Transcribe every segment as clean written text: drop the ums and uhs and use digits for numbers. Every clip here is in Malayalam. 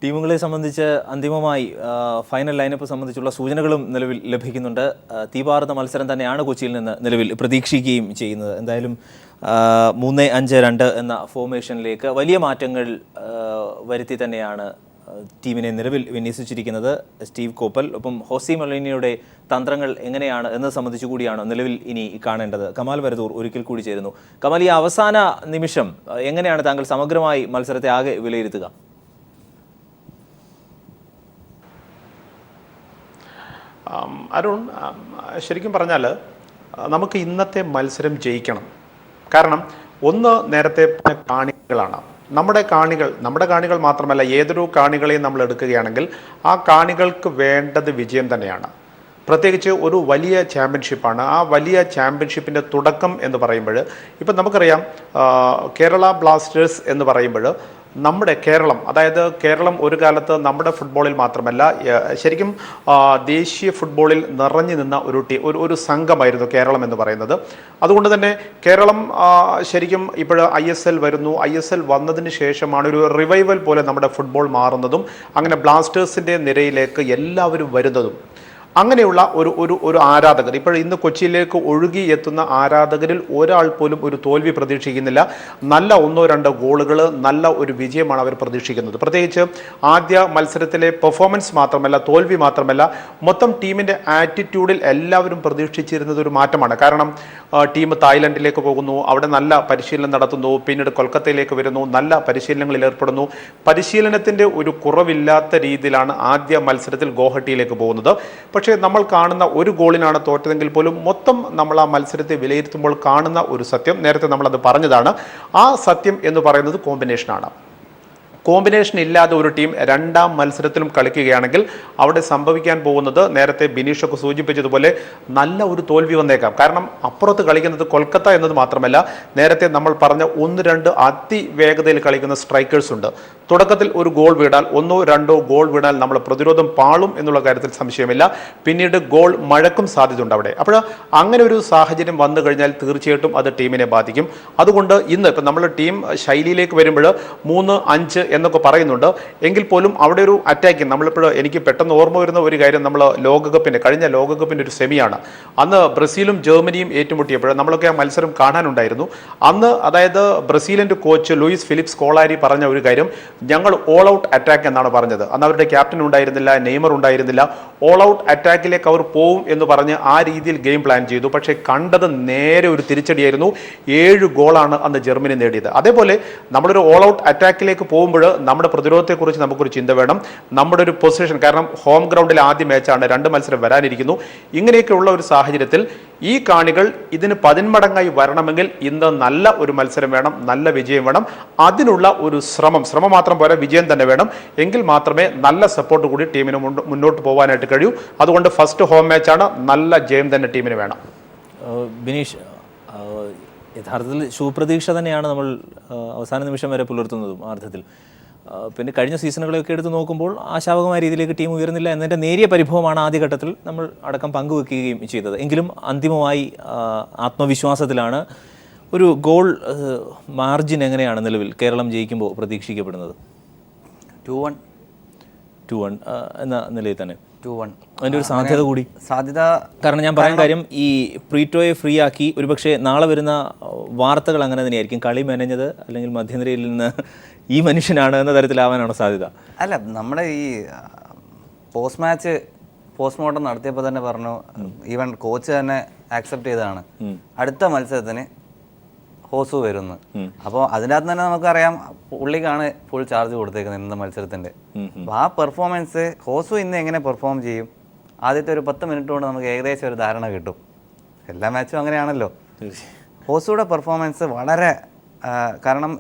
ടീമുകളെ സംബന്ധിച്ച് അന്തിമമായി ഫൈനൽ ലൈനപ്പ് സംബന്ധിച്ചുള്ള സൂചനകളും നിലവിൽ ലഭിക്കുന്നുണ്ട്. തീപാറുന്ന മത്സരം തന്നെയാണ് കൊച്ചിയിൽ നിന്ന് നിലവിൽ പ്രതീക്ഷിക്കുകയും ചെയ്യുന്നത്. എന്തായാലും 3-5-2 എന്ന ഫോർമേഷനിലേക്ക് വലിയ മാറ്റങ്ങൾ വരുത്തി തന്നെയാണ് ടീമിനെ നിലവിൽ വിന്യസിച്ചിരിക്കുന്നത് സ്റ്റീവ് കോപ്പൽ. ഒപ്പം ഹോസി മൊളീനയുടെ തന്ത്രങ്ങൾ എങ്ങനെയാണ് എന്നത് സംബന്ധിച്ചു കൂടിയാണ് നിലവിൽ ഇനി കാണേണ്ടത്. കമാൽ വരദൂർ ഒരിക്കൽ കൂടി ചേരുന്നു. കമാൽ, ഈ അവസാന നിമിഷം എങ്ങനെയാണ് താങ്കൾ സമഗ്രമായി മത്സരത്തെ ആകെ വിലയിരുത്തുക? അരുൺ, ശരിക്കും പറഞ്ഞാൽ നമുക്ക് ഇന്നത്തെ മത്സരം ജയിക്കണം. കാരണം ഒന്ന്, നേരത്തെ കാണികളാണ്. നമ്മുടെ കാണികൾ മാത്രമല്ല, ഏതൊരു കാണികളെയും നമ്മൾ എടുക്കുകയാണെങ്കിൽ ആ കാണികൾക്ക് വേണ്ടത് വിജയം തന്നെയാണ്. പ്രത്യേകിച്ച് ഒരു വലിയ ചാമ്പ്യൻഷിപ്പാണ്. ആ വലിയ ചാമ്പ്യൻഷിപ്പിൻ്റെ തുടക്കം എന്ന് പറയുമ്പോൾ ഇപ്പം നമുക്കറിയാം, കേരള ബ്ലാസ്റ്റേഴ്സ് എന്ന് പറയുമ്പോൾ നമ്മുടെ കേരളം, അതായത് കേരളം ഒരു കാലത്ത് നമ്മുടെ ഫുട്ബോളിൽ മാത്രമല്ല ശരിക്കും ദേശീയ ഫുട്ബോളിൽ നിറഞ്ഞു നിന്ന ഒരു സംഘമായിരുന്നു കേരളം എന്ന് പറയുന്നത്. അതുകൊണ്ട് തന്നെ കേരളം ശരിക്കും ഇപ്പോൾ ISL വരുന്നു. ISL വന്നതിന് ശേഷമാണ് ഒരു റിവൈവൽ പോലെ നമ്മുടെ ഫുട്ബോൾ മാറുന്നതും അങ്ങനെ ബ്ലാസ്റ്റേഴ്സിൻ്റെ നിരയിലേക്ക് എല്ലാവരും വരുന്നതും. അങ്ങനെയുള്ള ഒരു ആരാധകർ ഇപ്പോൾ ഇന്ന് കൊച്ചിയിലേക്ക് ഒഴുകി എത്തുന്ന ആരാധകരിൽ ഒരാൾ പോലും ഒരു തോൽവി പ്രതീക്ഷിക്കുന്നില്ല. നല്ല 1-2 ഗോളുകൾ, നല്ല ഒരു വിജയമാണ് അവർ പ്രതീക്ഷിക്കുന്നത്. പ്രത്യേകിച്ച് ആദ്യ മത്സരത്തിലെ പെർഫോമൻസ് മാത്രമല്ല, തോൽവി മാത്രമല്ല, മൊത്തം ടീമിൻ്റെ ആറ്റിറ്റ്യൂഡിൽ എല്ലാവരും പ്രതീക്ഷിച്ചിരുന്നത് ഒരു മാറ്റമാണ്. കാരണം ടീം തായ്ലൻഡിലേക്ക് പോകുന്നു, അവിടെ നല്ല പരിശീലനം നടത്തുന്നു, പിന്നീട് കൊൽക്കത്തയിലേക്ക് വരുന്നു, നല്ല പരിശീലനങ്ങളിൽ ഏർപ്പെടുന്നു. പരിശീലനത്തിൻ്റെ ഒരു കുറവില്ലാത്ത രീതിയിലാണ് ആദ്യ മത്സരത്തിൽ ഗോഹട്ടിയിലേക്ക് പോകുന്നത്. പക്ഷേ നമ്മൾ കാണുന്ന ഒരു ഗോളിനാണ് തോറ്റതെങ്കിൽ പോലും മൊത്തം നമ്മൾ ആ മത്സരത്തെ വിലയിരുത്തുമ്പോൾ കാണുന്ന ഒരു സത്യം, നേരത്തെ നമ്മളത് പറഞ്ഞതാണ്, ആ സത്യം എന്ന് പറയുന്നത് കോമ്പിനേഷനാണ്. കോമ്പിനേഷൻ ഇല്ലാതെ ഒരു ടീം രണ്ടാം മത്സരത്തിലും കളിക്കുകയാണെങ്കിൽ അവിടെ സംഭവിക്കാൻ പോകുന്നത്, നേരത്തെ ബിനീഷൊക്കെ സൂചിപ്പിച്ചതുപോലെ, നല്ല ഒരു തോൽവി വന്നേക്കാം. കാരണം അപ്പുറത്ത് കളിക്കുന്നത് കൊൽക്കത്ത എന്നത് മാത്രമല്ല, നേരത്തെ നമ്മൾ പറഞ്ഞ 1-2 അതിവേഗതയിൽ കളിക്കുന്ന സ്ട്രൈക്കേഴ്സ് ഉണ്ട്. തുടക്കത്തിൽ ഒരു ഗോൾ വീണാൽ, 1-2 ഗോൾ വീണാൽ നമ്മൾ പ്രതിരോധം പാളും എന്നുള്ള കാര്യത്തിൽ സംശയമില്ല. പിന്നീട് ഗോൾ മഴക്കും സാധ്യതയുണ്ട് അവിടെ. അപ്പോൾ അങ്ങനെ ഒരു സാഹചര്യം വന്നു കഴിഞ്ഞാൽ തീർച്ചയായിട്ടും അത് ടീമിനെ ബാധിക്കും. അതുകൊണ്ട് ഇന്ന് ഇപ്പം നമ്മൾ ടീം ശൈലിയിലേക്ക് വരുമ്പോൾ 3-5 എന്നൊക്കെ പറയുന്നുണ്ട്. എങ്കിൽ പോലും അവിടെ ഒരു അറ്റാക്കിങ്, നമ്മളിപ്പോൾ എനിക്ക് പെട്ടെന്ന് ഓർമ്മ വരുന്ന ഒരു കാര്യം, നമ്മൾ കഴിഞ്ഞ ലോകകപ്പിൻ്റെ ഒരു സെമിയാണ്. അന്ന് ബ്രസീലും ജർമ്മനിയും ഏറ്റുമുട്ടിയപ്പോൾ നമ്മളൊക്കെ ആ മത്സരം കാണാനുണ്ടായിരുന്നു. അന്ന് അതായത് ബ്രസീലിൻ്റെ കോച്ച് ലൂയിസ് ഫിലിപ്പ് സ്കോളാരി പറഞ്ഞ ഒരു കാര്യം, ഞങ്ങൾ ഓൾ ഔട്ട് അറ്റാക്ക് എന്നാണ് പറഞ്ഞത്. അന്ന് അവരുടെ ക്യാപ്റ്റൻ ഉണ്ടായിരുന്നില്ല, നെയ്മർ ഉണ്ടായിരുന്നില്ല. ഓൾ ഔട്ട് അറ്റാക്കിലേക്ക് അവർ പോവും എന്ന് പറഞ്ഞ് ആ രീതിയിൽ ഗെയിം പ്ലാൻ ചെയ്തു. പക്ഷേ കണ്ടത് നേരെ ഒരു തിരിച്ചടിയായിരുന്നു. 7 ഗോളാണ് അന്ന് ജർമ്മനി നേടിയത്. അതേപോലെ നമ്മളൊരു ഓൾ ഔട്ട് അറ്റാക്കിലേക്ക് പോകുമ്പോൾ നമ്മുടെ പ്രതിരോധത്തെക്കുറിച്ച് നമുക്കൊരു ചിന്ത വേണം. നമ്മുടെ ഒരു പൊസിഷൻ, കാരണം ഹോം ഗ്രൗണ്ടിൽ ആദ്യ മാച്ചാണ്, 2 മത്സരം വരാനിരിക്കുന്നു. ഇങ്ങനെയൊക്കെയുള്ള ഒരു സാഹചര്യത്തിൽ ഈ കാണികൾ ഇതിന് 10 മടങ്ങായി വരണമെങ്കിൽ ഇന്ന് നല്ല ഒരു മത്സരം വേണം, നല്ല വിജയം വേണം. അതിനുള്ള ഒരു ശ്രമം മാത്രം പോരാ, വിജയം തന്നെ വേണം. എങ്കിൽ മാത്രമേ നല്ല സപ്പോർട്ട് കൂടി ടീമിന് മുന്നോട്ട് പോകാനായിട്ട് കഴിയൂ. അതുകൊണ്ട് ഫസ്റ്റ് ഹോം മാച്ചാണ്, നല്ല ജയം തന്നെ ടീമിന് വേണം. ബിനീഷ്, യഥാർത്ഥത്തിൽ ശുഭപ്രതീക്ഷ തന്നെയാണ് നമ്മൾ അവസാന നിമിഷം വരെ പുലർത്തുന്നതും ആ അർത്ഥത്തിൽ. പിന്നെ കഴിഞ്ഞ സീസണുകളൊക്കെ എടുത്ത് നോക്കുമ്പോൾ ആശാവകമായ രീതിയിലേക്ക് ടീം ഉയർന്നില്ല എന്നതിൻ്റെ നേരിയ പരിഭവമാണ് ആദ്യഘട്ടത്തിൽ നമ്മൾ അടക്കം പങ്കുവെക്കുകയും ചെയ്തത്. എങ്കിലും അന്തിമമായി ആത്മവിശ്വാസത്തിലാണ്. ഒരു ഗോൾ മാർജിൻ എങ്ങനെയാണ് നിലവിൽ കേരളം ജയിക്കുമ്പോൾ പ്രതീക്ഷിക്കപ്പെടുന്നത്? 2-1 എന്ന നിലയിൽ തന്നെ 2-1 അതിൻ്റെ ഒരു സാധ്യത കൂടി. കാരണം ഞാൻ പറയാൻ കാര്യം, ഈ പ്രീറ്റോയെ ഫ്രീ ആക്കി ഒരുപക്ഷെ നാളെ വരുന്ന വാർത്തകൾ അങ്ങനെ തന്നെയായിരിക്കും, കളി മെനഞ്ഞത് അല്ലെങ്കിൽ മധ്യനിരയിൽ നിന്ന് ഈ മനുഷ്യനാണ് എന്ന തരത്തിലാവാനാണോ സാധ്യത? അല്ല, നമ്മുടെ ഈ പോസ്റ്റ്മോർട്ടം നടത്തിയപ്പോൾ തന്നെ പറഞ്ഞു, ഈവൻ കോച്ച് തന്നെ ആക്സെപ്റ്റ് ചെയ്തതാണ്, അടുത്ത മത്സരത്തിന് ഹോസു വരുന്നു. അപ്പോൾ അതിനകത്ത് തന്നെ നമുക്കറിയാം പുള്ളിക്കാണ് ഫുൾ ചാർജ് കൊടുത്തേക്കുന്നത് ഇന്നത്തെ മത്സരത്തിൻ്റെ. അപ്പോൾ ആ പെർഫോമൻസ് ഹോസു ഇന്ന് എങ്ങനെ പെർഫോം ചെയ്യും, ആദ്യത്തെ ഒരു 10 മിനിറ്റ് കൊണ്ട് നമുക്ക് ഏകദേശം ഒരു ധാരണ കിട്ടും. എല്ലാ മാച്ചും അങ്ങനെയാണല്ലോ. ഹോസുയുടെ പെർഫോമൻസ് വളരെ, കാരണം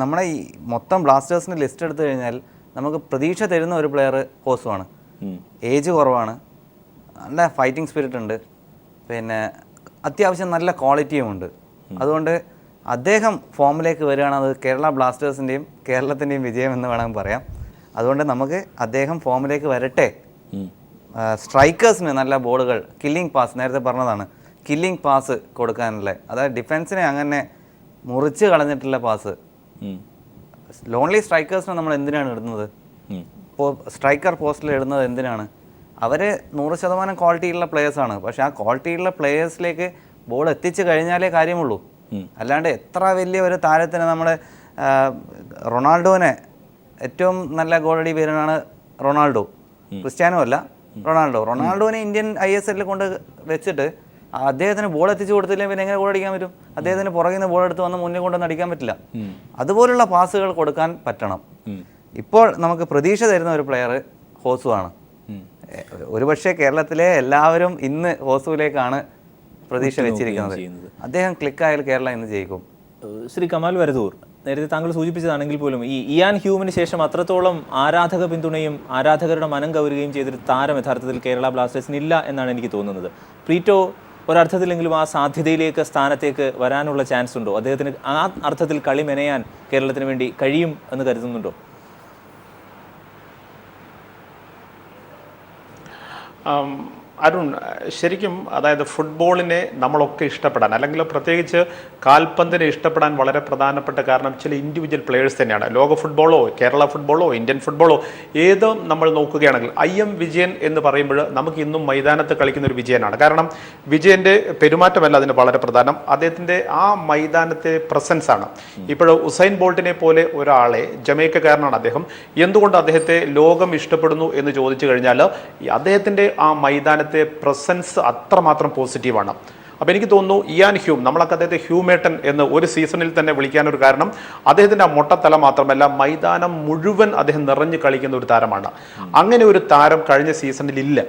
നമ്മുടെ ഈ മൊത്തം ബ്ലാസ്റ്റേഴ്സിൻ്റെ ലിസ്റ്റ് എടുത്തു കഴിഞ്ഞാൽ നമുക്ക് പ്രതീക്ഷ തരുന്ന ഒരു പ്ലെയർ ഹോസുവാണ്. ഏജ് കുറവാണ്, നല്ല ഫൈറ്റിംഗ് സ്പിരിറ്റ് ഉണ്ട്, പിന്നെ അത്യാവശ്യം നല്ല ക്വാളിറ്റിയും ഉണ്ട്. അതുകൊണ്ട് അദ്ദേഹം ഫോമിലേക്ക് വരികയാണ്, അത് കേരള ബ്ലാസ്റ്റേഴ്സിൻ്റെയും കേരളത്തിൻ്റെയും വിജയം എന്ന് വേണമെങ്കിൽ പറയാം. അതുകൊണ്ട് നമുക്ക് അദ്ദേഹം ഫോമിലേക്ക് വരട്ടെ. സ്ട്രൈക്കേഴ്സിന് നല്ല ബോളുകൾ, കില്ലിംഗ് പാസ്, നേരത്തെ പറഞ്ഞതാണ്, കില്ലിംഗ് പാസ് കൊടുക്കാനുള്ള, അതായത് ഡിഫൻസിനെ അങ്ങനെ മുറിച്ച് കളഞ്ഞിട്ടുള്ള പാസ്. ലോൺലി സ്ട്രൈക്കേഴ്സിനെ നമ്മൾ എന്തിനാണ് ഇടുന്നത്? സ്ട്രൈക്കർ പോസ്റ്റിൽ ഇടുന്നത് എന്തിനാണ്? അവർ 100% ക്വാളിറ്റിയുള്ള പ്ലേയേഴ്സാണ്. പക്ഷേ ആ ക്വാളിറ്റിയുള്ള പ്ലേയേഴ്സിലേക്ക് ബോൾ എത്തിച്ചു കഴിഞ്ഞാലേ കാര്യമുള്ളൂ. അല്ലാണ്ട് എത്ര വലിയ ഒരു താരത്തിന് നമ്മുടെ റൊണാൾഡോനെ ഏറ്റവും നല്ല ഗോളടി പേരാണ് റൊണാൾഡോ, ക്രിസ്ത്യാനോ അല്ല, റൊണാൾഡോനെ ഇന്ത്യൻ ISL കൊണ്ട് വെച്ചിട്ട് അദ്ദേഹത്തിന് ബോൾ എത്തിച്ചു കൊടുത്തില്ലെങ്കിൽ പിന്നെ എങ്ങനെ ഗോൾ അടിക്കാൻ പറ്റും? അദ്ദേഹത്തിന് പുറകിൽ നിന്ന് ബോൾ എടുത്ത് വന്ന് മുന്നിൽ കൊണ്ടൊന്നും അടിക്കാൻ പറ്റില്ല. അതുപോലുള്ള പാസുകൾ കൊടുക്കാൻ പറ്റണം. ഇപ്പോൾ നമുക്ക് പ്രതീക്ഷ തരുന്ന ഒരു പ്ലെയർ ഹോസു ആണ്. ഒരുപക്ഷെ കേരളത്തിലെ എല്ലാവരും ഇന്ന് ഹോസുവിലേക്കാണ് പ്രതീക്ഷ വെച്ചിരിക്കുന്നത്. അദ്ദേഹം ക്ലിക്കായാൽ കേരളം ഇന്ന് ജയിക്കും. ശ്രീ കമാൽ വരദൂർ, നേരത്തെ താങ്കൾ സൂചിപ്പിച്ചതാണെങ്കിൽ പോലും ഈ ഇയാൻ ഹ്യൂമിന് ശേഷം അത്രത്തോളം ആരാധക പിന്തുണയും ആരാധകരുടെ മനം കവരുകയും ചെയ്തൊരു താരം യഥാർത്ഥത്തിൽ കേരള ബ്ലാസ്റ്റേഴ്സിന് ഇല്ല എന്നാണ് എനിക്ക് തോന്നുന്നത്. പ്രീറ്റോ ഒരർത്ഥത്തിലെങ്കിലും ആ സാധ്യതയിലേക്ക്, സ്ഥാനത്തേക്ക് വരാനുള്ള ചാൻസ് ഉണ്ടോ? അദ്ദേഹത്തിന് ആ അർത്ഥത്തിൽ കളി മെനയാൻ കേരളത്തിന് വേണ്ടി കഴിയും എന്ന് കരുതുന്നുണ്ടോ? അരുൺ, ശരിക്കും അതായത് ഫുട്ബോളിനെ നമ്മളൊക്കെ ഇഷ്ടപ്പെടാൻ, അല്ലെങ്കിൽ പ്രത്യേകിച്ച് കാൽപന്തിനെ ഇഷ്ടപ്പെടാൻ വളരെ പ്രധാനപ്പെട്ട കാരണം ചില ഇൻഡിവിജ്വൽ പ്ലെയേഴ്സ് തന്നെയാണ്. ലോക ഫുട്ബോളോ കേരള ഫുട്ബോളോ ഇന്ത്യൻ ഫുട്ബോളോ ഏത് നമ്മൾ നോക്കുകയാണെങ്കിൽ IM വിജയൻ എന്ന് പറയുമ്പോൾ നമുക്ക് ഇന്നും മൈതാനത്ത് കളിക്കുന്ന ഒരു വിജയനാണ്. കാരണം വിജയൻ്റെ പെരുമാറ്റമല്ല അതിന് വളരെ പ്രധാനം, അദ്ദേഹത്തിൻ്റെ ആ മൈതാനത്തെ പ്രസൻസ് ആണ്. ഇപ്പോൾ ഉസൈൻ ബോൾട്ടിനെ പോലെ ഒരാളെ, ജമൈക്കക്കാരനാണ് അദ്ദേഹം, എന്തുകൊണ്ട് അദ്ദേഹത്തെ ലോകം ഇഷ്ടപ്പെടുന്നു എന്ന് ചോദിച്ചു കഴിഞ്ഞാൽ അദ്ദേഹത്തിൻ്റെ ആ മൈതാനത്തെ പ്രസൻസ് അത്രമാത്രം പോസിറ്റീവാണ്. അപ്പോൾ എനിക്ക് തോന്നുന്നു ഇയാൻ ഹ്യൂം, നമ്മളൊക്കെ അദ്ദേഹത്തെ ഹ്യൂമേട്ടൻ എന്ന് ഒരു സീസണിൽ തന്നെ വിളിക്കാനൊരു കാരണം അദ്ദേഹത്തിൻ്റെ ആ മൊട്ടത്തല മാത്രമല്ല, മൈതാനം മുഴുവൻ അദ്ദേഹം നിറഞ്ഞു കളിക്കുന്ന ഒരു താരമാണ്. അങ്ങനെ ഒരു താരം കഴിഞ്ഞ സീസണിൽ ഇല്ല.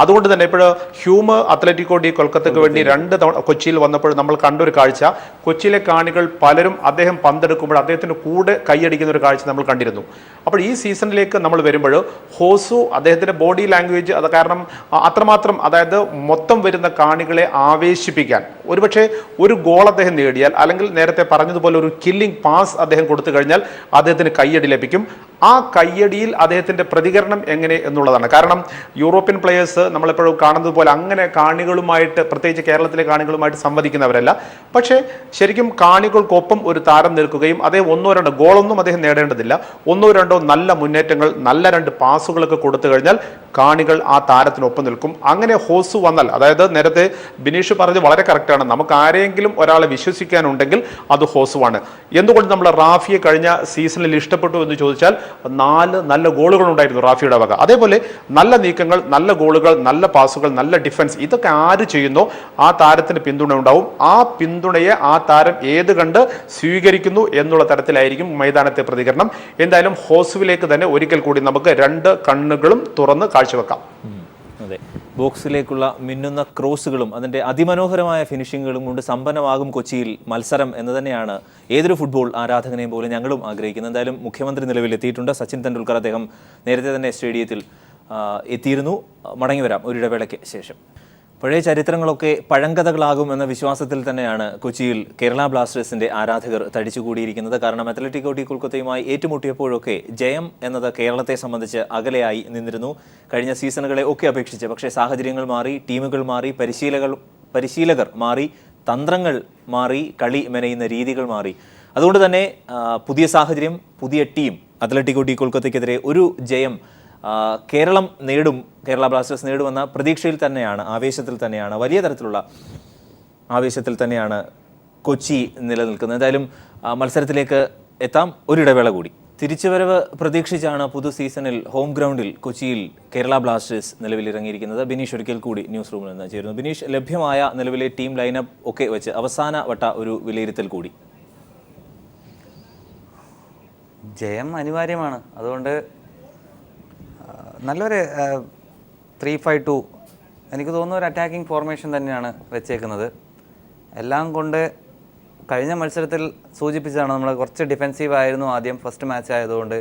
അതുകൊണ്ട് തന്നെ ഇപ്പോൾ ഹ്യൂമ് അത്ലറ്റിക്കോ ഡി കൊൽക്കത്തയ്ക്ക് വേണ്ടി 2 തവണ കൊച്ചിയിൽ വന്നപ്പോൾ നമ്മൾ കണ്ടൊരു കാഴ്ച, കൊച്ചിയിലെ കാണികൾ പലരും അദ്ദേഹം പന്തെടുക്കുമ്പോൾ അദ്ദേഹത്തിൻ്റെ കൂടെ കൈയടിക്കുന്ന ഒരു കാഴ്ച നമ്മൾ കണ്ടിരുന്നു. അപ്പോൾ ഈ സീസണിലേക്ക് നമ്മൾ വരുമ്പോൾ ഹോസു അദ്ദേഹത്തിൻ്റെ ബോഡി ലാംഗ്വേജ്, അത് കാരണം അത്രമാത്രം, അതായത് മൊത്തം വരുന്ന കാണികളെ ആവേശിപ്പിക്കാൻ, ഒരുപക്ഷെ ഒരു ഗോൾ അദ്ദേഹം നേടിയാൽ, അല്ലെങ്കിൽ നേരത്തെ പറഞ്ഞതുപോലെ ഒരു കില്ലിംഗ് പാസ് അദ്ദേഹം കൊടുത്തു കഴിഞ്ഞാൽ അദ്ദേഹത്തിന് കയ്യടി ലഭിക്കും. ആ കയ്യടിയിൽ അദ്ദേഹത്തിൻ്റെ പ്രതികരണം എങ്ങനെ എന്നുള്ളതാണ്. കാരണം യൂറോപ്യൻ പ്ലെയേഴ്സ് നമ്മളെപ്പോഴും കാണുന്നത് പോലെ അങ്ങനെ കാണികളുമായിട്ട്, പ്രത്യേകിച്ച് കേരളത്തിലെ കാണികളുമായിട്ട് സംവദിക്കുന്നവരല്ല. പക്ഷേ ശരിക്കും കാണികൾക്കൊപ്പം ഒരു താരം നിൽക്കുകയും അദ്ദേഹം 1-2 ഗോളൊന്നും അദ്ദേഹം നേടേണ്ടതില്ല, 1-2 നല്ല മുന്നേറ്റങ്ങൾ, നല്ല 2 പാസുകളൊക്കെ കൊടുത്തു കഴിഞ്ഞാൽ കാണികൾ ആ താരത്തിനൊപ്പം നിൽക്കും. അങ്ങനെ ഹോസു വന്നാൽ, അതായത് നേരത്തെ ബിനീഷ് പറഞ്ഞത് വളരെ കറക്റ്റാണ്, നമുക്ക് ആരെങ്കിലും ഒരാളെ വിശ്വസിക്കാനുണ്ടെങ്കിൽ അത് ഹോസുവാണ്. എന്തുകൊണ്ട് നമ്മൾ റാഫിയെ കഴിഞ്ഞ സീസണിൽ ഇഷ്ടപ്പെട്ടു എന്ന് ചോദിച്ചാൽ 4 നല്ല ഗോളുകൾ ഉണ്ടായിരുന്നു റാഫിയുടെ വക. അതേപോലെ നല്ല നീക്കങ്ങൾ, നല്ല ഗോളുകൾ, നല്ല പാസുകൾ, നല്ല ഡിഫൻസ്, ഇതൊക്കെ ആര് ചെയ്യുന്നോ ആ താരത്തിന് പിന്തുണ ഉണ്ടാവും. ആ പിന്തുണയെ ആ താരം ഏത് കണ്ട് സ്വീകരിക്കുന്നു എന്നുള്ള തരത്തിലായിരിക്കും മൈതാനത്തെ പ്രതികരണം. എന്തായാലും ഹോസുവിലേക്ക് തന്നെ ഒരിക്കൽ കൂടി നമുക്ക് 2 കണ്ണുകളും തുറന്ന് കാഴ്ചവെക്കാം. അതെ, ബോക്സിലേക്കുള്ള മിന്നുന്ന ക്രോസുകളും അതിൻ്റെ അതിമനോഹരമായ ഫിനിഷിങ്ങുകളും കൊണ്ട് സമ്പന്നമാകും കൊച്ചിയിൽ മത്സരം എന്ന് തന്നെയാണ് ഏതൊരു ഫുട്ബോൾ ആരാധകനെയും പോലെ ഞങ്ങളും ആഗ്രഹിക്കുന്നത്. എന്തായാലും മുഖ്യമന്ത്രി നിലവിലെത്തിയിട്ടുണ്ട്. സച്ചിൻ തെണ്ടുൽക്കർ അദ്ദേഹം നേരത്തെ തന്നെ സ്റ്റേഡിയത്തിൽ എത്തിയിരുന്നു. മടങ്ങി വരാം ഒരു ഇടവേളയ്ക്ക് ശേഷം. പഴയ ചരിത്രങ്ങളൊക്കെ പഴങ്കഥകളാകും എന്ന വിശ്വാസത്തിൽ തന്നെയാണ് കൊച്ചിയിൽ കേരള ബ്ലാസ്റ്റേഴ്സിൻ്റെ ആരാധകർ തടിച്ചുകൂടിയിരിക്കുന്നത്. കാരണം അത്ലറ്റിക്കോ ഡി കൊൽക്കത്തയുമായി ഏറ്റുമുട്ടിയപ്പോഴൊക്കെ ജയം എന്നത് കേരളത്തെ സംബന്ധിച്ച് അകലെയായി നിന്നിരുന്നു കഴിഞ്ഞ സീസണുകളെ ഒക്കെ അപേക്ഷിച്ച്. പക്ഷേ സാഹചര്യങ്ങൾ മാറി, ടീമുകൾ മാറി, പരിശീലകർ മാറി, തന്ത്രങ്ങൾ മാറി, കളി മെനയുന്ന രീതികൾ മാറി. അതുകൊണ്ട് തന്നെ പുതിയ സാഹചര്യം, പുതിയ ടീം, അത്ലറ്റിക്കോ ഡി കൊൽക്കത്തയ്ക്കെതിരെ ഒരു ജയം കേരളം നേടും, കേരള ബ്ലാസ്റ്റേഴ്സ് നേടുമെന്ന പ്രതീക്ഷയിൽ തന്നെയാണ്, ആവേശത്തിൽ തന്നെയാണ്, വലിയ തരത്തിലുള്ള ആവേശത്തിൽ തന്നെയാണ് കൊച്ചി നിലനിൽക്കുന്നത്. എന്തായാലും മത്സരത്തിലേക്ക് എത്താം, ഒരിടവേള കൂടി. തിരിച്ചുവരവ് പ്രതീക്ഷിച്ചാണ് പുതു സീസണിൽ ഹോം ഗ്രൗണ്ടിൽ കൊച്ചിയിൽ കേരള ബ്ലാസ്റ്റേഴ്സ് നിലവിലിറങ്ങിയിരിക്കുന്നത്. ബിനീഷ് ഒരിക്കൽ കൂടി ന്യൂസ് റൂമിൽ നിന്ന് ചേരുന്നു. ബിനീഷ്, ലഭ്യമായ നിലവിലെ ടീം ലൈനപ്പ് ഒക്കെ വെച്ച് അവസാന വട്ട ഒരു വിലയിരുത്തൽ കൂടി. ജയം അനിവാര്യമാണ്. അതുകൊണ്ട് നല്ലൊരു 3-5-2, എനിക്ക് തോന്നുന്ന ഒരു അറ്റാക്കിംഗ് ഫോർമേഷൻ തന്നെയാണ് വെച്ചേക്കുന്നത്. എല്ലാം കൊണ്ട് കഴിഞ്ഞ മത്സരത്തിൽ സൂചിപ്പിച്ചതാണ്, നമ്മൾ കുറച്ച് ഡിഫെൻസീവ് ആയിരുന്നു ആദ്യം, ഫസ്റ്റ് മാച്ച് ആയതുകൊണ്ട്.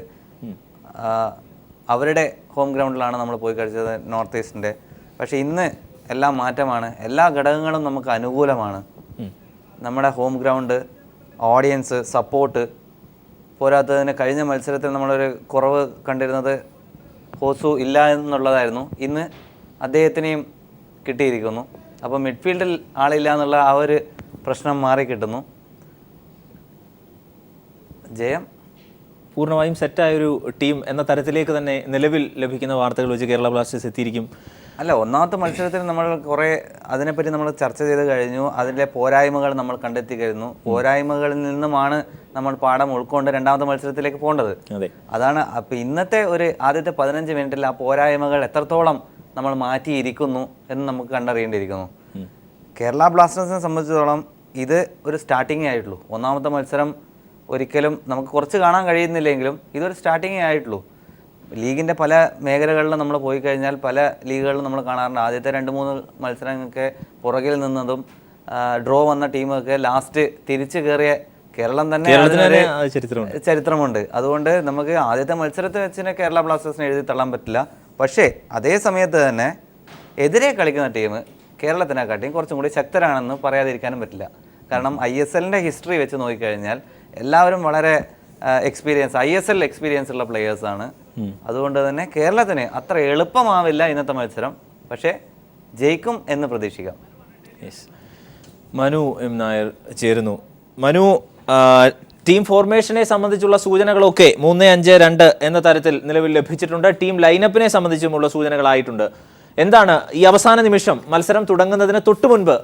അവരുടെ ഹോം ഗ്രൗണ്ടിലാണ് നമ്മൾ പോയി കളിച്ചത്, നോർത്ത് ഈസ്റ്റിൻ്റെ. പക്ഷേ ഇന്ന് എല്ലാം മാറ്റമാണ്, എല്ലാ ഘടകങ്ങളും നമുക്ക് അനുകൂലമാണ്. നമ്മുടെ ഹോം ഗ്രൗണ്ട്, ഓഡിയൻസ്, സപ്പോർട്ട്, പോരാത്തതിന് കഴിഞ്ഞ മത്സരത്തിൽ നമ്മളൊരു കുറവ് കണ്ടിരുന്നത് ഹോസു ഇല്ല എന്നുള്ളതായിരുന്നു. ഇന്ന് അദ്ദേഹത്തിനെയും കിട്ടിയിരിക്കുന്നു. അപ്പോൾ മിഡ്ഫീൽഡിൽ ആളില്ല എന്നുള്ള ആ ഒരു പ്രശ്നം മാറി കിട്ടുന്നു. ജയം പൂർണ്ണമായും സെറ്റായൊരു ടീം എന്ന തരത്തിലേക്ക് തന്നെ നിലവിൽ ലഭിക്കുന്ന വാർത്തകൾ വെച്ച് കേരള ബ്ലാസ്റ്റേഴ്സ് എത്തിയിരിക്കും? അല്ല, ഒന്നാമത്തെ മത്സരത്തിൽ നമ്മൾ കുറേ അതിനെപ്പറ്റി നമ്മൾ ചർച്ച ചെയ്ത് കഴിഞ്ഞു. അതിലെ പോരായ്മകൾ നമ്മൾ കണ്ടെത്തി കഴിഞ്ഞു. പോരായ്മകളിൽ നിന്നുമാണ് നമ്മൾ പാഠം ഉൾക്കൊണ്ട് രണ്ടാമത്തെ മത്സരത്തിലേക്ക് പോകേണ്ടത്. അതാണ്. അപ്പോൾ ഇന്നത്തെ ആദ്യത്തെ 15 മിനിറ്റിൽ ആ പോരായ്മകൾ എത്രത്തോളം നമ്മൾ മാറ്റിയിരിക്കുന്നു എന്ന് നമുക്ക് കണ്ടറിയേണ്ടിയിരിക്കുന്നു. കേരള ബ്ലാസ്റ്റേഴ്സിനെ സംബന്ധിച്ചിടത്തോളം ഇത് ഒരു സ്റ്റാർട്ടിങ്ങേ ആയിട്ടുള്ളൂ. ഒന്നാമത്തെ മത്സരം ഒരിക്കലും നമുക്ക് കുറച്ച് കാണാൻ കഴിയുന്നില്ലെങ്കിലും ഇതൊരു സ്റ്റാർട്ടിങ്ങേ ആയിട്ടുള്ളൂ. ലീഗിൻ്റെ പല മേഖലകളിലും നമ്മൾ പോയി കഴിഞ്ഞാൽ പല ലീഗുകളിലും നമ്മൾ കാണാറുണ്ട് ആദ്യത്തെ 2-3 മത്സരങ്ങൾക്ക് പുറകിൽ നിന്നതും ഡ്രോ വന്ന ടീമൊക്കെ ലാസ്റ്റ് തിരിച്ചു കയറിയ കേരളം തന്നെ ചരിത്രമുണ്ട്. അതുകൊണ്ട് നമുക്ക് ആദ്യത്തെ മത്സരത്തെ വെച്ചിനെ കേരള ബ്ലാസ്റ്റേഴ്സിനെ എഴുതി തള്ളാൻ പറ്റില്ല. പക്ഷേ അതേ സമയത്ത് തന്നെ എതിരെ കളിക്കുന്ന ടീം കേരളത്തിനെക്കാട്ടിയും കുറച്ചും കൂടി ശക്തരാണെന്ന് പറയാതിരിക്കാനും പറ്റില്ല. കാരണം ISLൻ്റെ ഹിസ്റ്ററി വെച്ച് നോക്കിക്കഴിഞ്ഞാൽ എല്ലാവരും വളരെ ISL എക്സ്പീരിയൻസ് ഉള്ള പ്ലെയേഴ്സാണ്. അതുകൊണ്ട് തന്നെ കേരളത്തിന് അത്ര എളുപ്പമാവില്ല ഇന്നത്തെ മത്സരം. പക്ഷേ ജയിക്കും എന്ന് പ്രതീക്ഷിക്കാം. മനു എം നായർ ചേരുന്നു. മനു, ടീം ഫോർമേഷനെ സംബന്ധിച്ചുള്ള സൂചനകളൊക്കെ 3-5-2 എന്ന തരത്തിൽ നിലവിൽ ലഭിച്ചിട്ടുണ്ട്. ടീം ലൈനപ്പിനെ സംബന്ധിച്ചുമുള്ള സൂചനകളായിട്ടുണ്ട്. എന്താണ് ഈ അവസാന നിമിഷം മത്സരം തുടങ്ങുന്നതിന് തൊട്ടു മുൻപ്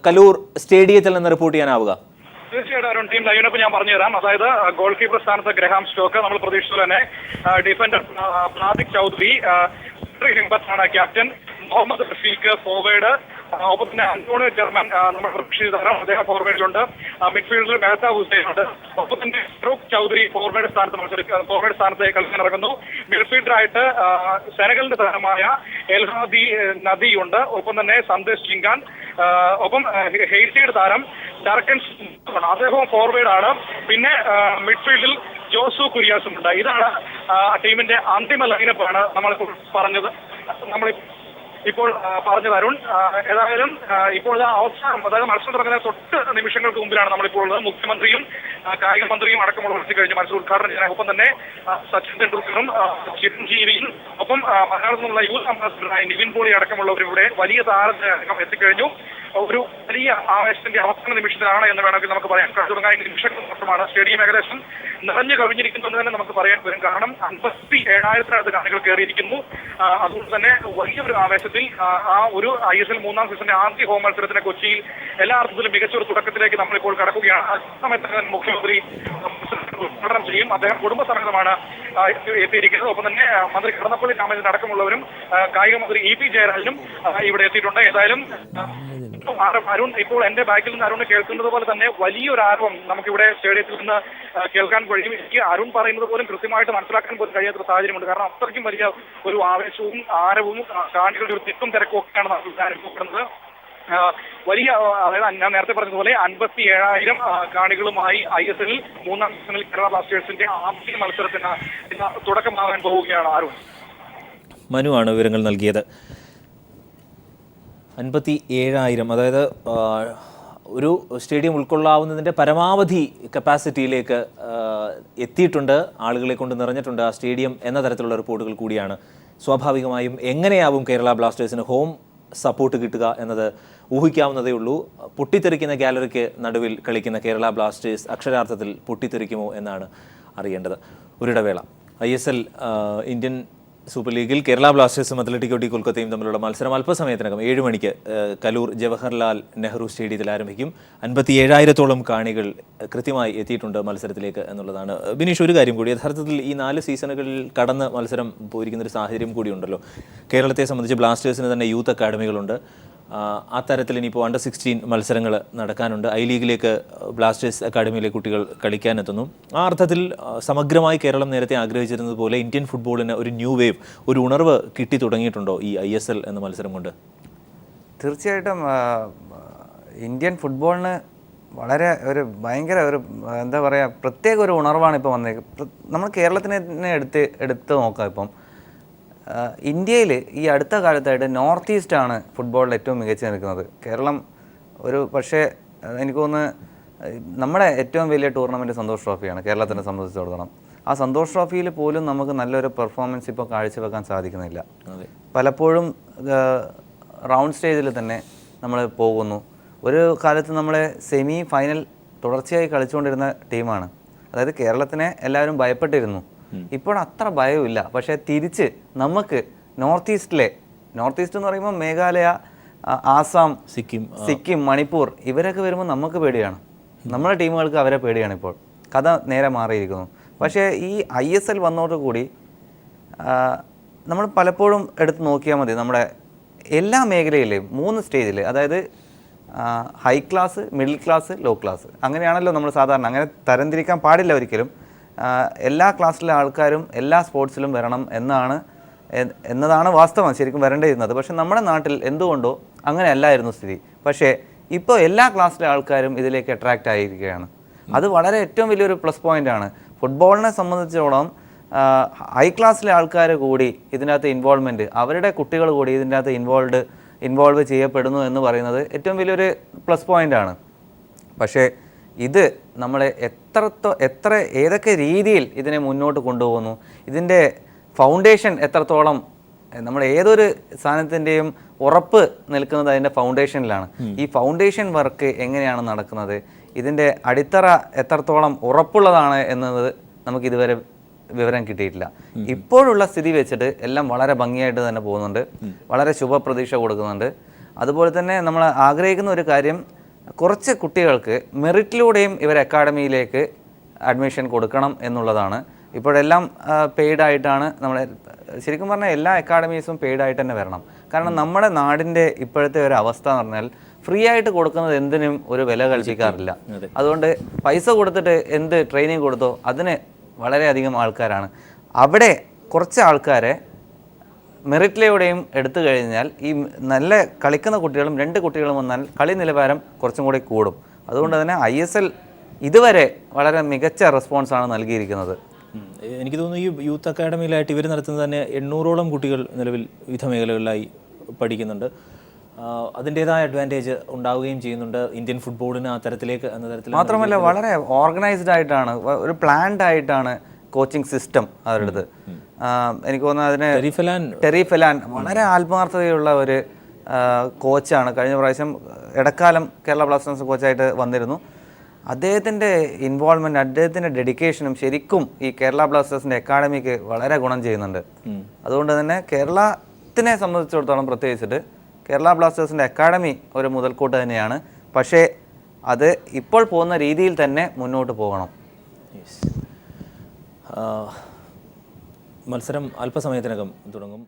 കലൂർ സ്റ്റേഡിയത്തിൽ നിന്ന് റിപ്പോർട്ട് ചെയ്യാനാവുക? തീർച്ചയായിട്ടും ടീം ലൈനപ്പ് ഞാൻ പറഞ്ഞുതരാം. അതായത് ഗോൾ കീപ്പർ സ്ഥാനത്ത് ഗ്രഹാം സ്റ്റോക്ക്, നമ്മൾ പ്രതീക്ഷിച്ചത് തന്നെ ഡിഫൻഡർ പ്രാതിക് ചൗധരി, ഹിംബത്താണ് ക്യാപ്റ്റൻ, മുഹമ്മദ് റഫീഖ് ഫോർവേഡ്, ഒപ്പം തന്നെ അന്തോണിയോ ജർമ്മൻ നമ്മുടെ പ്രതീക്ഷിച്ച താരം, അദ്ദേഹം ഫോർവേഡിലുണ്ട്. മിഡ്ഫീൽഡിൽ മെഹ്താ ഹുസൈൻ ഉണ്ട്. ഒപ്പം തന്നെ ഫറൂഖ് ചൗധരി ഫോർവേഡ് സ്ഥാനത്ത് കളിക്കാൻ ഇറങ്ങുന്നു. മിഡ്ഫീൽഡറായിട്ട് സെനഗലിന്റെ താരമായ എൽഹാദി നദിയുണ്ട്. ഒപ്പം തന്നെ സന്ദേശ് ചിങ്കാൻ, ഒപ്പം ഹെയ്റ്റിയുടെ താരം ഡർക്കൻസ്, അദ്ദേഹവും ഫോർവേഡാണ്. പിന്നെ മിഡ്ഫീൽഡിൽ ജോസു കുര്യാസും ഉണ്ട്. ഇതാണ് ടീമിന്റെ അന്തിമ ലൈനപ്പാണ് നമ്മളിപ്പോൾ പറഞ്ഞത്. ഇപ്പോൾ പറഞ്ഞു തരുൺ. ഏതായാലും ഇപ്പോൾ അവസാനം, അതായത് മത്സരം തുടങ്ങുന്ന തൊട്ട് നിമിഷങ്ങൾക്ക് മുമ്പിലാണ് നമ്മളിപ്പോൾ ഉള്ളത്. മുഖ്യമന്ത്രിയും കായിക മന്ത്രിയും അടക്കമുള്ള വിളിച്ചു കഴിഞ്ഞ് മത്സരം ഉദ്ഘാടനം ചെയ്യാൻ. ഒപ്പം തന്നെ സച്ചിൻ തെണ്ടുൽക്കറും ചിരഞ്ജീവിയും, ഒപ്പം മലയാളത്തിൽ നിന്നുള്ള യൂത്ത് അംബാസിഡറായ നിവിൻ പോളി അടക്കമുള്ളവർ ഇവിടെ വലിയ താരത്തെ എത്തിക്കഴിഞ്ഞു. ഒരു വലിയ ആവേശത്തിന്റെ അവസാന നിമിഷത്തിലാണ് എന്ന് വേണമെങ്കിൽ നമുക്ക് പറയാം. തുടങ്ങാൻ നിമിഷങ്ങൾ മാത്രമാണ്. സ്റ്റേഡിയം ഏകദേശം നിറഞ്ഞു കവിഞ്ഞിരിക്കുന്നു തന്നെ നമുക്ക് പറയാൻ വരും. കാരണം 57,000 കാണികൾ കയറിയിരിക്കുന്നു. അതുകൊണ്ട് തന്നെ വലിയൊരു ആവേശത്തിൽ ആ ഒരു ISL 3ാം സീസണിന്റെ ആദ്യ ഹോം മത്സരത്തിന് കൊച്ചിയിൽ എല്ലാ അർത്ഥത്തിലും മികച്ചൊരു തുടക്കത്തിലേക്ക് നമ്മളിപ്പോൾ കടക്കുകയാണ്. ആ സമയത്ത് മുഖ്യമന്ത്രി ഉദ്ഘാടനം ചെയ്യും. അദ്ദേഹം കുടുംബസമേതമാണ് എത്തിയിരിക്കുന്നത്. ഒപ്പം തന്നെ മന്ത്രി കടന്നപ്പള്ളി രാമചന്ദ്രൻ അടക്കമുള്ളവരും കായിക മന്ത്രി EP ജയരാജനും ഇവിടെ എത്തിയിട്ടുണ്ട്. ഏതായാലും അരുൺ, ഇപ്പോൾ എന്റെ ബാക്കിൽ നിന്ന് അരുൺ കേൾക്കുന്നത് പോലെ തന്നെ വലിയൊരു ആരവം നമുക്കിവിടെ സ്റ്റേഡിയത്തിൽ നിന്ന് കേൾക്കാൻ കഴിയും. എനിക്ക് അരുൺ പറയുന്നത് പോലും കൃത്യമായിട്ട് മനസ്സിലാക്കാൻ പോലും കഴിയാത്തൊരു സാഹചര്യമുണ്ട്. കാരണം അത്രയ്ക്കും വലിയ ഒരു ആവേശവും ആരവവും കാണികളുടെ ഒരു തിക്കും തിരക്കും ഒക്കെയാണ് നമുക്ക് അനുഭവപ്പെടുന്നത്. വലിയ, അതായത് ഞാൻ നേരത്തെ പറഞ്ഞതുപോലെ 57,000 കാണികളുമായി ISL 3ാം സീസണിൽ കേരള ബ്ലാസ്റ്റേഴ്സിന്റെ ആദ്യ മത്സരത്തിന് ഇന്ന് തുടക്കമാകാൻ പോവുകയാണ്. അരുൺ, മനുവാണ് വിവരങ്ങൾ നൽകിയത്. 57,000, അതായത് ഒരു സ്റ്റേഡിയം ഉൾക്കൊള്ളാവുന്നതിൻ്റെ പരമാവധി കപ്പാസിറ്റിയിലേക്ക് എത്തിയിട്ടുണ്ട്. ആളുകളെ കൊണ്ട് നിറഞ്ഞിട്ടുണ്ട് ആ സ്റ്റേഡിയം എന്ന തരത്തിലുള്ള റിപ്പോർട്ടുകൾ കൂടിയാണ്. സ്വാഭാവികമായും എങ്ങനെയാവും കേരള ബ്ലാസ്റ്റേഴ്സിന് ഹോം സപ്പോർട്ട് കിട്ടുക എന്നത് ഊഹിക്കാവുന്നതേ ഉള്ളൂ. പൊട്ടിത്തെറിക്കുന്ന ഗാലറിക്ക് നടുവിൽ കളിക്കുന്ന കേരള ബ്ലാസ്റ്റേഴ്സ് അക്ഷരാർത്ഥത്തിൽ പൊട്ടിത്തെറിക്കുമോ എന്നാണ് അറിയേണ്ടത്. ഒരിടവേള. ISL ഇന്ത്യൻ സൂപ്പർ ലീഗിൽ കേരള ബ്ലാസ്റ്റേഴ്സും അത്ലറ്റിക്കോ ഡി കൊൽക്കത്തയും തമ്മിലുള്ള മത്സരം അല്പസമയത്തിനകം 7 മണിക്ക് കലൂർ ജവഹർലാൽ നെഹ്റു സ്റ്റേഡിയത്തിൽ ആരംഭിക്കും. 57,000-ഓളം കാണികൾ കൃത്യമായി എത്തിയിട്ടുണ്ട് മത്സരത്തിലേക്ക് എന്നുള്ളതാണ്. ബിനീഷ്, ഒരു കാര്യം കൂടി, യഥാർത്ഥത്തിൽ ഈ 4 സീസണുകളിൽ കടന്ന് മത്സരം പോയിരിക്കുന്നൊരു സാഹചര്യം കൂടിയുണ്ടല്ലോ. കേരളത്തെ സംബന്ധിച്ച് ബ്ലാസ്റ്റേഴ്സിന് തന്നെ യൂത്ത് അക്കാഡമികളുണ്ട്. ആ തരത്തിൽ ഇനിയിപ്പോൾ അണ്ടർ-16 മത്സരങ്ങൾ നടക്കാനുണ്ട്. ലീഗിലേക്ക് ബ്ലാസ്റ്റേഴ്സ് അക്കാഡമിയിലെ കുട്ടികൾ കളിക്കാനെത്തുന്നു. ആ അർത്ഥത്തിൽ സമഗ്രമായി കേരളം നേരത്തെ ആഗ്രഹിച്ചിരുന്നത് പോലെ ഇന്ത്യൻ ഫുട്ബോളിന് ഒരു ന്യൂ വേവ്, ഒരു ഉണർവ് കിട്ടി തുടങ്ങിയിട്ടുണ്ടോ ഈ ISL എന്ന മത്സരം കൊണ്ട്? തീർച്ചയായിട്ടും ഇന്ത്യൻ ഫുട്ബോളിന് വളരെ ഭയങ്കര എന്താ പറയുക, പ്രത്യേക ഒരു ഉണർവാണ് ഇപ്പോൾ വന്നേക്കുന്നത്. നമ്മൾ കേരളത്തിനെ എടുത്ത് നോക്കാം. ഇപ്പം ഇന്ത്യയിൽ ഈ അടുത്ത കാലത്തായിട്ട് നോർത്ത് ഈസ്റ്റാണ് ഫുട്ബോളിൽ ഏറ്റവും മികച്ചു നിൽക്കുന്നത്. കേരളം പക്ഷേ എനിക്ക് തോന്നുന്നു നമ്മുടെ ഏറ്റവും വലിയ ടൂർണമെൻറ്റ് സന്തോഷ് ട്രോഫിയാണ് കേരളത്തിനെ സംബന്ധിച്ചിടത്തോളം. ആ സന്തോഷ് ട്രോഫിയിൽ പോലും നമുക്ക് നല്ലൊരു പെർഫോമൻസ് ഇപ്പോൾ കാഴ്ചവെക്കാൻ സാധിക്കുന്നില്ല. പലപ്പോഴും റൗണ്ട് സ്റ്റേജിൽ തന്നെ നമ്മൾ പോകുന്നു. ഒരു കാലത്ത് നമ്മളെ സെമി ഫൈനൽ തുടർച്ചയായി കളിച്ചുകൊണ്ടിരുന്ന ടീമാണ്. അതായത് കേരളത്തിനെ എല്ലാവരും ഭയപ്പെട്ടിരുന്നു. ഇപ്പോൾ അത്ര ഭയമില്ല. പക്ഷേ തിരിച്ച് നമുക്ക് നോർത്ത് ഈസ്റ്റ് എന്ന് പറയുമ്പോൾ മേഘാലയ, ആസാം, സിക്കിം, മണിപ്പൂർ ഇവരൊക്കെ വരുമ്പോൾ നമുക്ക് പേടിയാണ്. നമ്മുടെ ടീമുകൾക്ക് അവരെ പേടിയാണ്. ഇപ്പോൾ കഥ നേരെ മാറിയിരിക്കുന്നു. പക്ഷേ ഈ ISL വന്നതോടുകൂടി നമ്മൾ പലപ്പോഴും എടുത്ത് നോക്കിയാൽ മതി, നമ്മുടെ എല്ലാ മേഖലയിലെയും 3 സ്റ്റേജിൽ, അതായത് high class, middle class, low class, അങ്ങനെയാണല്ലോ നമ്മൾ സാധാരണ. അങ്ങനെ തരംതിരിക്കാൻ പാടില്ല ഒരിക്കലും. എല്ലാ ക്ലാസ്സിലെ ആൾക്കാരും എല്ലാ സ്പോർട്സിലും വരണം എന്നതാണ് വാസ്തവം, ശരിക്കും വരേണ്ടിയിരുന്നത്. പക്ഷേ നമ്മുടെ നാട്ടിൽ എന്തുകൊണ്ടോ അങ്ങനെ അല്ലായിരുന്നു സ്ഥിതി. പക്ഷേ ഇപ്പോൾ എല്ലാ ക്ലാസ്സിലെ ആൾക്കാരും ഇതിലേക്ക് അട്രാക്റ്റ് ആയിരിക്കുകയാണ്. അത് വളരെ ഏറ്റവും വലിയൊരു പ്ലസ് പോയിൻ്റാണ്. ഫുട്ബോളിനെ സംബന്ധിച്ചിടത്തോളം ഹൈ ക്ലാസ്സിലെ ആൾക്കാർ കൂടി ഇതിനകത്ത് ഇൻവോൾവ്മെൻറ്റ്, അവരുടെ കുട്ടികൾ കൂടി ഇതിൻ്റെ അകത്ത് ഇൻവോൾവ് ചെയ്യപ്പെടുന്നു എന്ന് പറയുന്നത് ഏറ്റവും വലിയൊരു പ്ലസ് പോയിൻ്റാണ്. പക്ഷേ ഇത് നമ്മളെ ഏതൊക്കെ രീതിയിൽ ഇതിനെ മുന്നോട്ട് കൊണ്ടുപോകുന്നു, ഇതിൻ്റെ ഫൗണ്ടേഷൻ എത്രത്തോളം, നമ്മൾ ഏതൊരു സാധനത്തിൻ്റെയും ഉറപ്പ് നിൽക്കുന്നത് അതിൻ്റെ ഫൗണ്ടേഷനിലാണ്. ഈ ഫൗണ്ടേഷൻ വർക്ക് എങ്ങനെയാണ് നടക്കുന്നത്, ഇതിൻ്റെ അടിത്തറ എത്രത്തോളം ഉറപ്പുള്ളതാണ് എന്നത് നമുക്കിതുവരെ വിവരം കിട്ടിയിട്ടില്ല. ഇപ്പോഴുള്ള സ്ഥിതി വെച്ചിട്ട് എല്ലാം വളരെ ഭംഗിയായിട്ട് തന്നെ പോകുന്നുണ്ട്, വളരെ ശുഭപ്രതീക്ഷ കൊടുക്കുന്നുണ്ട്. അതുപോലെ തന്നെ നമ്മൾ ആഗ്രഹിക്കുന്ന ഒരു കാര്യം, കുറച്ച് കുട്ടികൾക്ക് മെറിറ്റിലൂടെയും ഇവർ അക്കാഡമിയിലേക്ക് അഡ്മിഷൻ കൊടുക്കണം എന്നുള്ളതാണ്. ഇപ്പോഴെല്ലാം പെയ്ഡായിട്ടാണ് നമ്മളെ, ശരിക്കും പറഞ്ഞാൽ എല്ലാ അക്കാഡമീസും പെയ്ഡായിട്ട് തന്നെ വരണം. കാരണം നമ്മുടെ നാടിൻ്റെ ഇപ്പോഴത്തെ ഒരു അവസ്ഥ എന്ന് പറഞ്ഞാൽ ഫ്രീ ആയിട്ട് കൊടുക്കുന്നത് എന്തിനും ഒരു വില കൽപ്പിക്കാറില്ല. അതുകൊണ്ട് പൈസ കൊടുത്തിട്ട് എന്ത് ട്രെയിനിങ് കൊടുത്തോ അതിന് വളരെയധികം ആൾക്കാരാണ്. അവിടെ കുറച്ച് ആൾക്കാരെ മെറിറ്റിലൂടെയും എടുത്തു കഴിഞ്ഞാൽ ഈ നല്ല കളിക്കുന്ന കുട്ടികളും 2 കുട്ടികളും വന്നാൽ കളി നിലവാരം കുറച്ചും കൂടി കൂടും. അതുകൊണ്ട് തന്നെ ISL ഇതുവരെ വളരെ മികച്ച റെസ്പോൺസാണ് നൽകിയിരിക്കുന്നത്. എനിക്ക് തോന്നുന്നു ഈ യൂത്ത് അക്കാഡമിയിലായിട്ട് ഇവർ നടത്തുന്നത് തന്നെ 800ഓളം കുട്ടികൾ നിലവിൽ വിവിധ മേഖലകളിലായി പഠിക്കുന്നുണ്ട്. അതിൻ്റെതായ അഡ്വാൻറ്റേജ് ഉണ്ടാവുകയും ചെയ്യുന്നുണ്ട് ഇന്ത്യൻ ഫുട്ബോളിന് ആ തരത്തിലേക്ക് എന്ന തരത്തിൽ. മാത്രമല്ല വളരെ ഓർഗനൈസ്ഡ് ആയിട്ടാണ്, ഒരു പ്ലാൻഡ് ആയിട്ടാണ് കോച്ചിങ് സിസ്റ്റം അവരുടെ അടുത്ത്. എനിക്ക് തോന്നുന്നത് അതിന് ടെറി ഫെലാൻ വളരെ ആത്മാർത്ഥതയുള്ള ഒരു കോച്ചാണ്. കഴിഞ്ഞ പ്രാവശ്യം ഇടക്കാലം കേരള ബ്ലാസ്റ്റേഴ്സ് കോച്ചായിട്ട് വന്നിരുന്നു. അദ്ദേഹത്തിൻ്റെ ഇൻവോൾവ്മെൻറ്റ്, അദ്ദേഹത്തിൻ്റെ ഡെഡിക്കേഷനും ശരിക്കും ഈ കേരള ബ്ലാസ്റ്റേഴ്സിൻ്റെ അക്കാഡമിക്ക് വളരെ ഗുണം ചെയ്യുന്നുണ്ട്. അതുകൊണ്ട് തന്നെ കേരളത്തിനെ സംബന്ധിച്ചിടത്തോളം പ്രത്യേകിച്ചിട്ട് കേരള ബ്ലാസ്റ്റേഴ്സിൻ്റെ അക്കാഡമി ഒരു മുതൽക്കൂട്ട് തന്നെയാണ്. പക്ഷേ അത് ഇപ്പോൾ പോകുന്ന രീതിയിൽ തന്നെ മുന്നോട്ട് പോകണം. മത്സരം അല്പസമയത്തിനകം തുടങ്ങും.